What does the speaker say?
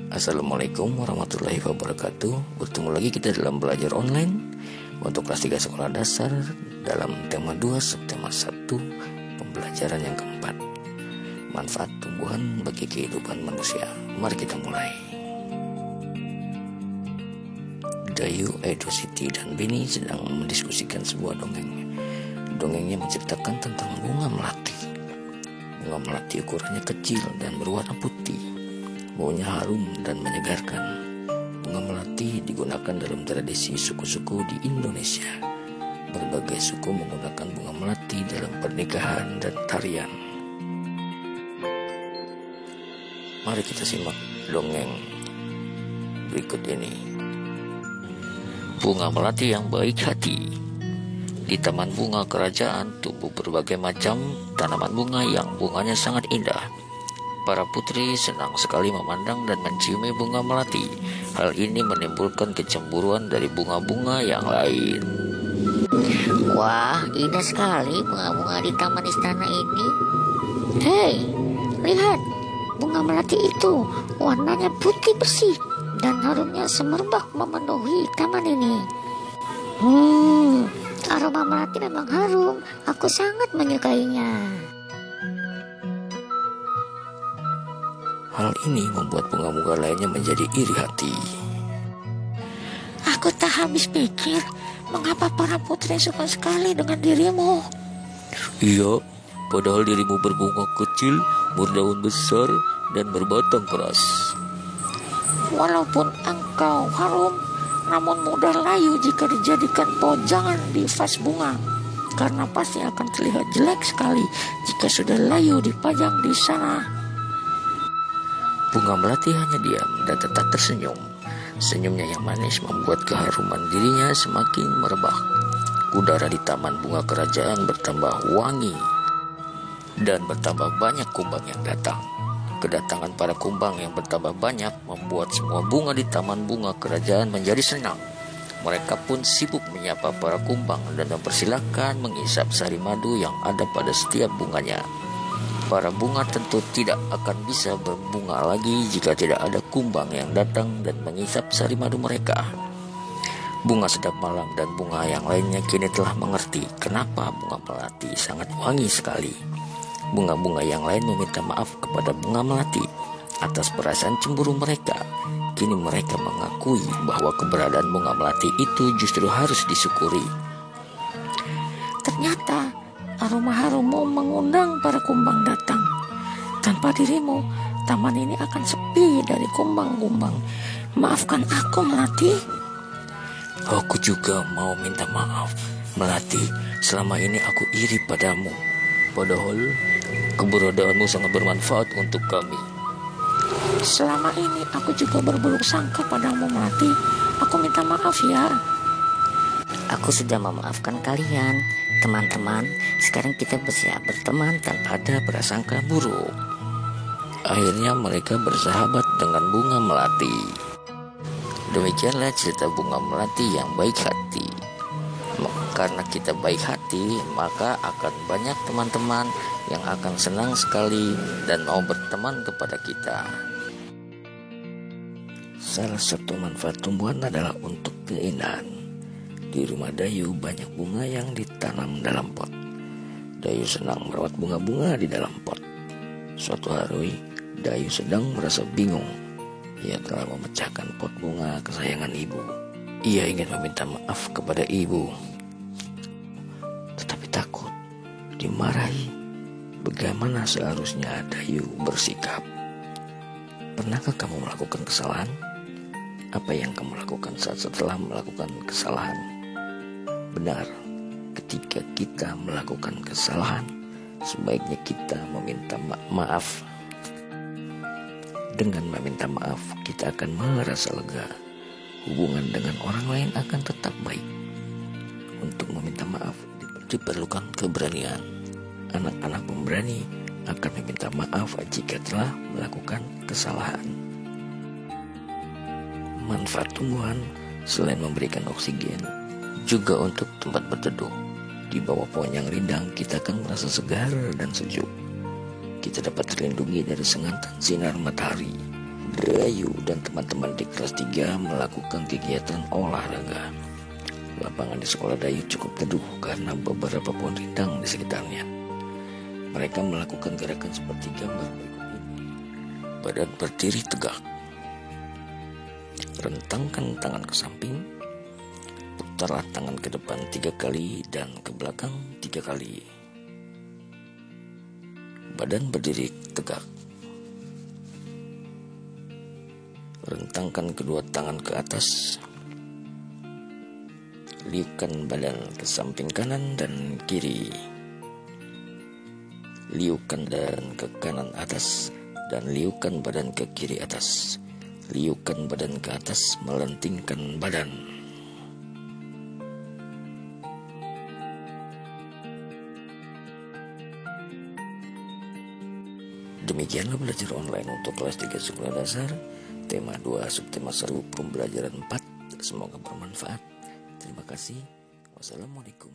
Assalamualaikum warahmatullahi wabarakatuh. Bertemu lagi kita dalam belajar online untuk kelas 3 sekolah dasar dalam tema 2 subtema 1 pembelajaran yang keempat, manfaat tumbuhan bagi kehidupan manusia. Mari kita mulai. Dayu, Edo, Siti, dan Beni sedang mendiskusikan sebuah dongeng. Dongengnya menceritakan tentang bunga melati. Bunga melati ukurannya kecil dan berwarna putih. Baunya harum dan menyegarkan. Bunga melati digunakan dalam tradisi suku-suku di Indonesia. Berbagai suku menggunakan bunga melati dalam pernikahan dan tarian. Mari kita simak dongeng berikut ini. Bunga melati yang baik hati. Di taman bunga kerajaan tumbuh berbagai macam tanaman bunga yang bunganya sangat indah. Para putri senang sekali memandang dan menciumi bunga melati. Hal ini menimbulkan kecemburuan dari bunga-bunga yang lain. Wah, indah sekali bunga-bunga di taman istana ini. Hei, lihat, bunga melati itu warnanya putih bersih dan harumnya semerbak memenuhi taman ini. Aroma melati memang harum. Aku sangat menyukainya. Hal ini membuat bunga-bunga lainnya menjadi iri hati. Aku tak habis pikir, mengapa para putri suka sekali dengan dirimu? Iya, padahal dirimu berbunga kecil, berdaun besar, dan berbatang keras. Walaupun engkau harum, namun mudah layu jika dijadikan pojangan di vas bunga, karena pasti akan terlihat jelek sekali jika sudah layu dipajang di sana. Bunga melati hanya diam dan tetap tersenyum. Senyumnya yang manis membuat keharuman dirinya semakin merebak. Udara di taman bunga kerajaan bertambah wangi dan bertambah banyak kumbang yang datang. Kedatangan para kumbang yang bertambah banyak membuat semua bunga di taman bunga kerajaan menjadi senang. Mereka pun sibuk menyapa para kumbang dan mempersilahkan mengisap sari madu yang ada pada setiap bunganya. Para bunga tentu tidak akan bisa berbunga lagi jika tidak ada kumbang yang datang dan mengisap sari madu mereka. Bunga sedap malang dan bunga yang lainnya kini telah mengerti kenapa bunga melati sangat wangi sekali. Bunga-bunga yang lain meminta maaf kepada bunga melati atas perasaan cemburu mereka. Kini mereka mengakui bahwa keberadaan bunga melati itu justru harus disyukuri. Ternyata aroma harummu mengundang para kumbang datang. Tanpa dirimu, taman ini akan sepi dari kumbang-kumbang. Maafkan aku, Melati. Aku juga mau minta maaf, Melati. Selama ini aku iri padamu. Padahal keberadaanmu sangat bermanfaat untuk kami. Selama ini aku juga berburuk sangka padamu, Melati. Aku minta maaf ya. Aku sudah memaafkan kalian, teman-teman. Sekarang kita bersiap berteman tanpa ada prasangka buruk. Akhirnya mereka bersahabat dengan bunga melati. Demikianlah cerita bunga melati yang baik hati. Karena kita baik hati, maka akan banyak teman-teman yang akan senang sekali dan mau berteman kepada kita. Salah satu manfaat tumbuhan adalah untuk keindahan. Di rumah Dayu banyak bunga yang ditanam dalam pot. Dayu senang merawat bunga-bunga di dalam pot. Suatu hari, Dayu sedang merasa bingung. Ia telah memecahkan pot bunga kesayangan ibu. Ia ingin meminta maaf kepada ibu, tetapi takut dimarahi. Bagaimana seharusnya Dayu bersikap? Pernahkah kamu melakukan kesalahan? Apa yang kamu lakukan saat setelah melakukan kesalahan? Benar, ketika kita melakukan kesalahan, sebaiknya kita meminta maaf. Dengan meminta maaf, kita akan merasa lega. Hubungan dengan orang lain akan tetap baik. Untuk meminta maaf diperlukan keberanian. Anak-anak pemberani akan meminta maaf jika telah melakukan kesalahan. Manfaat tumbuhan selain memberikan oksigen, juga untuk tempat berteduh. Di bawah pohon yang rindang kita akan merasa segar dan sejuk. Kita dapat terlindungi dari sengatan sinar matahari. Bayu dan teman-teman di kelas 3 melakukan kegiatan olahraga. Lapangan di sekolah Dayu cukup teduh karena beberapa pohon rindang di sekitarnya. Mereka melakukan gerakan seperti gambar berikut ini. Badan berdiri tegak. Rentangkan tangan ke samping. Putarlah tangan ke depan 3 kali dan ke belakang 3 kali. Badan berdiri tegak. Rentangkan kedua tangan ke atas. Liukkan badan ke samping kanan dan kiri. Liukkan badan ke kanan atas dan liukkan badan ke kiri atas. Liukkan badan ke atas, melentingkan badan. Demikianlah belajar online untuk kelas 3 sekolah dasar. Tema 2, subtema seru, pembelajaran 4. Semoga bermanfaat. Terima kasih. Wassalamualaikum.